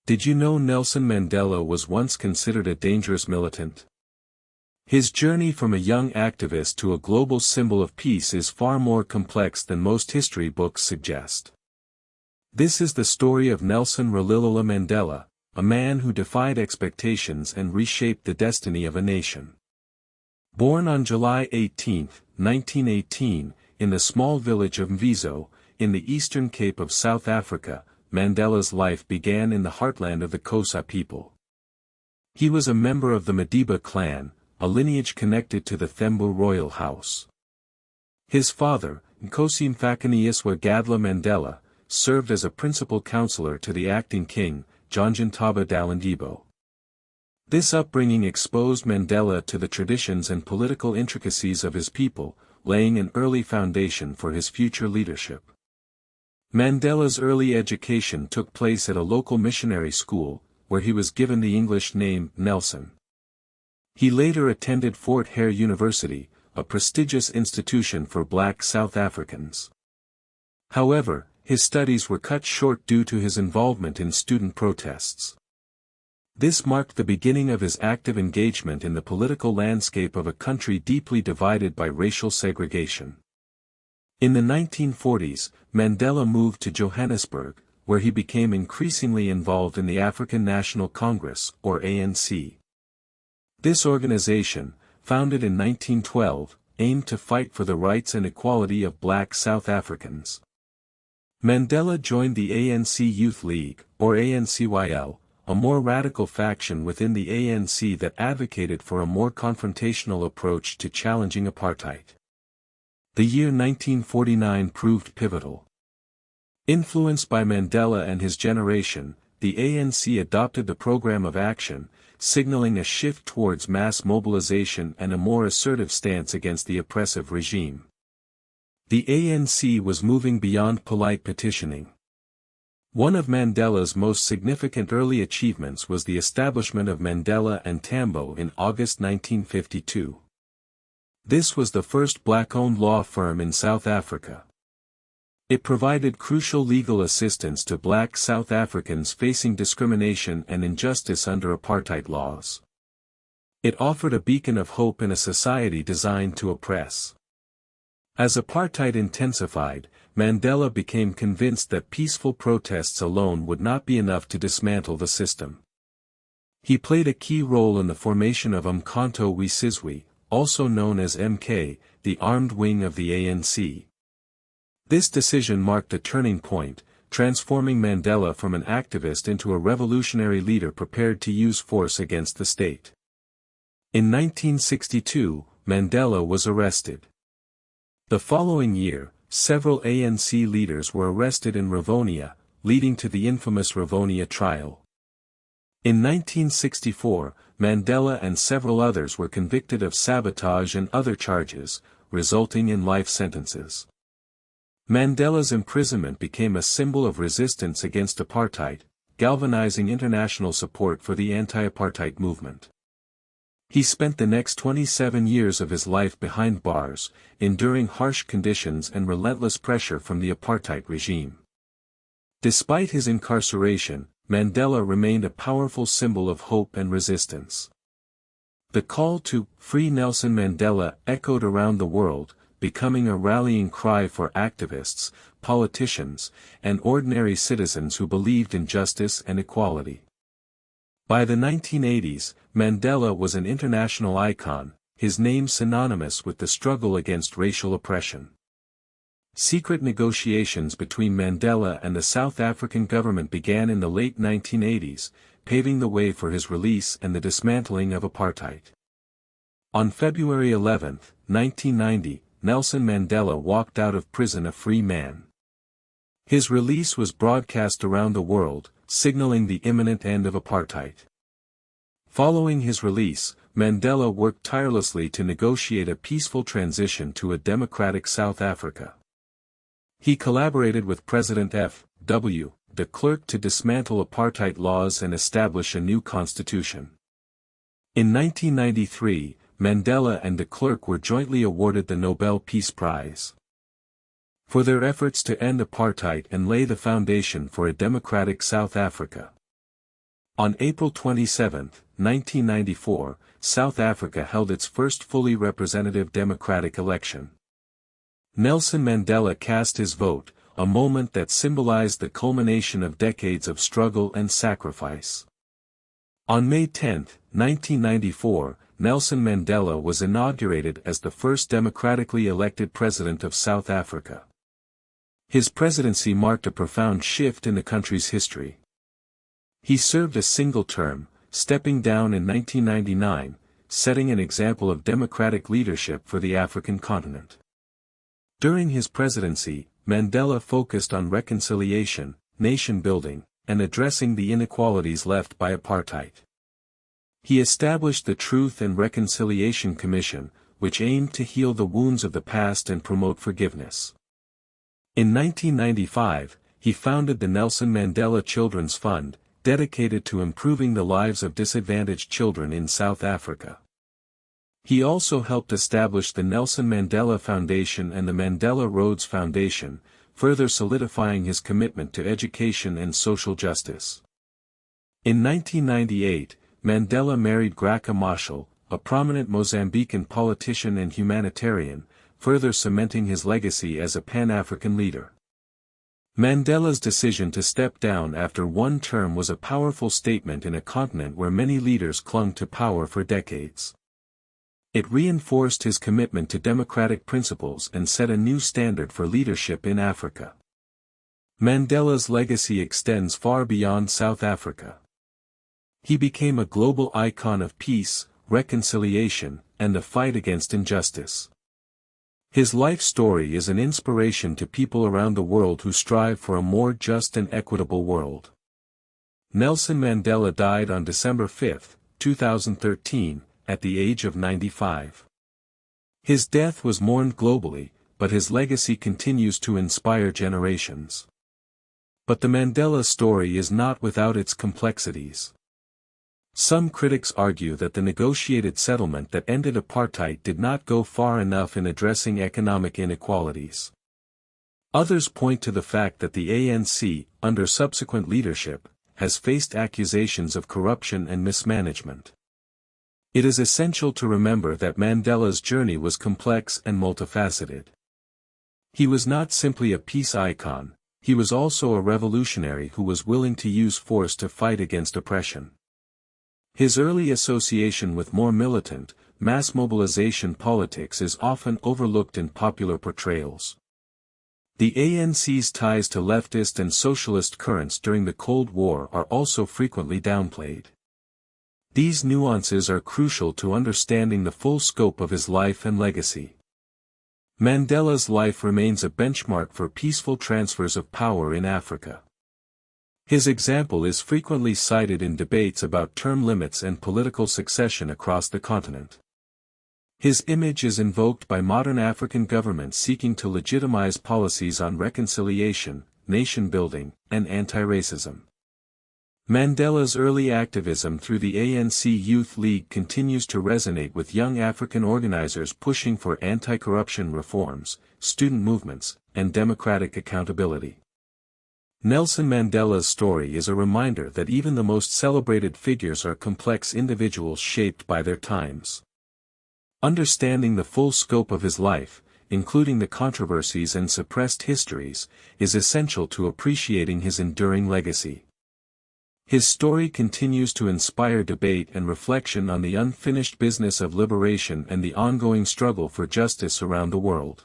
Did you know Nelson Mandela was once considered a dangerous militant? His journey from a young activist to a global symbol of peace is far more complex than most history books suggest. This is the story of Nelson Rolihlahla Mandela, a man who defied expectations and reshaped the destiny of a nation. Born on July 18, 1918, in the small village of Mvizo, in the Eastern Cape of South Africa, Mandela's life began in the heartland of the Xhosa people. He was a member of the Madiba clan, a lineage connected to the Thembu royal house. His father, Nkosi Mfakaniiswa Gadla Mandela, served as a principal counselor to the acting king, John Ntaba Dalindyebo. This upbringing exposed Mandela to the traditions and political intricacies of his people, laying an early foundation for his future leadership. Mandela's early education took place at a local missionary school, where he was given the English name Nelson. He later attended Fort Hare University, a prestigious institution for black South Africans. However, his studies were cut short due to his involvement in student protests. This marked the beginning of his active engagement in the political landscape of a country deeply divided by racial segregation. In the 1940s, Mandela moved to Johannesburg, where he became increasingly involved in the African National Congress, or ANC. This organization, founded in 1912, aimed to fight for the rights and equality of black South Africans. Mandela joined the ANC Youth League, or ANCYL, a more radical faction within the ANC that advocated for a more confrontational approach to challenging apartheid. The year 1949 proved pivotal. Influenced by Mandela and his generation, the ANC adopted the Program of Action, signaling a shift towards mass mobilization and a more assertive stance against the oppressive regime. The ANC was moving beyond polite petitioning. One of Mandela's most significant early achievements was the establishment of Mandela and Tambo in August 1952. This was the first black-owned law firm in South Africa. It provided crucial legal assistance to black South Africans facing discrimination and injustice under apartheid laws. It offered a beacon of hope in a society designed to oppress. As apartheid intensified, Mandela became convinced that peaceful protests alone would not be enough to dismantle the system. He played a key role in the formation of Umkhonto we Sizwe, also known as MK, the armed wing of the ANC. This decision marked a turning point, transforming Mandela from an activist into a revolutionary leader prepared to use force against the state. In 1962, Mandela was arrested. The following year, several ANC leaders were arrested in Rivonia, leading to the infamous Rivonia trial. In 1964, Mandela and several others were convicted of sabotage and other charges, resulting in life sentences. Mandela's imprisonment became a symbol of resistance against apartheid, galvanizing international support for the anti-apartheid movement. He spent the next 27 years of his life behind bars, enduring harsh conditions and relentless pressure from the apartheid regime. Despite his incarceration, Mandela remained a powerful symbol of hope and resistance. The call to "Free Nelson Mandela" echoed around the world, becoming a rallying cry for activists, politicians, and ordinary citizens who believed in justice and equality. By the 1980s, Mandela was an international icon, his name synonymous with the struggle against racial oppression. Secret negotiations between Mandela and the South African government began in the late 1980s, paving the way for his release and the dismantling of apartheid. On February 11, 1990, Nelson Mandela walked out of prison a free man. His release was broadcast around the world, signaling the imminent end of apartheid. Following his release, Mandela worked tirelessly to negotiate a peaceful transition to a democratic South Africa. He collaborated with President F.W. de Klerk to dismantle apartheid laws and establish a new constitution. In 1993, Mandela and de Klerk were jointly awarded the Nobel Peace Prize for their efforts to end apartheid and lay the foundation for a democratic South Africa. On April 27, 1994, South Africa held its first fully representative democratic election. Nelson Mandela cast his vote, a moment that symbolized the culmination of decades of struggle and sacrifice. On May 10, 1994, Nelson Mandela was inaugurated as the first democratically elected president of South Africa. His presidency marked a profound shift in the country's history. He served a single term, stepping down in 1999, setting an example of democratic leadership for the African continent. During his presidency, Mandela focused on reconciliation, nation-building, and addressing the inequalities left by apartheid. He established the Truth and Reconciliation Commission, which aimed to heal the wounds of the past and promote forgiveness. In 1995, he founded the Nelson Mandela Children's Fund, dedicated to improving the lives of disadvantaged children in South Africa. He also helped establish the Nelson Mandela Foundation and the Mandela Rhodes Foundation, further solidifying his commitment to education and social justice. In 1998, Mandela married Graca Machel, a prominent Mozambican politician and humanitarian, further cementing his legacy as a Pan-African leader. Mandela's decision to step down after one term was a powerful statement in a continent where many leaders clung to power for decades. It reinforced his commitment to democratic principles and set a new standard for leadership in Africa. Mandela's legacy extends far beyond South Africa. He became a global icon of peace, reconciliation, and the fight against injustice. His life story is an inspiration to people around the world who strive for a more just and equitable world. Nelson Mandela died on December 5, 2013, at the age of 95. His death was mourned globally, but his legacy continues to inspire generations. But the Mandela story is not without its complexities. Some critics argue that the negotiated settlement that ended apartheid did not go far enough in addressing economic inequalities. Others point to the fact that the ANC, under subsequent leadership, has faced accusations of corruption and mismanagement. It is essential to remember that Mandela's journey was complex and multifaceted. He was not simply a peace icon, he was also a revolutionary who was willing to use force to fight against oppression. His early association with more militant, mass mobilization politics is often overlooked in popular portrayals. The ANC's ties to leftist and socialist currents during the Cold War are also frequently downplayed. These nuances are crucial to understanding the full scope of his life and legacy. Mandela's life remains a benchmark for peaceful transfers of power in Africa. His example is frequently cited in debates about term limits and political succession across the continent. His image is invoked by modern African governments seeking to legitimize policies on reconciliation, nation-building, and anti-racism. Mandela's early activism through the ANC Youth League continues to resonate with young African organizers pushing for anti-corruption reforms, student movements, and democratic accountability. Nelson Mandela's story is a reminder that even the most celebrated figures are complex individuals shaped by their times. Understanding the full scope of his life, including the controversies and suppressed histories, is essential to appreciating his enduring legacy. His story continues to inspire debate and reflection on the unfinished business of liberation and the ongoing struggle for justice around the world.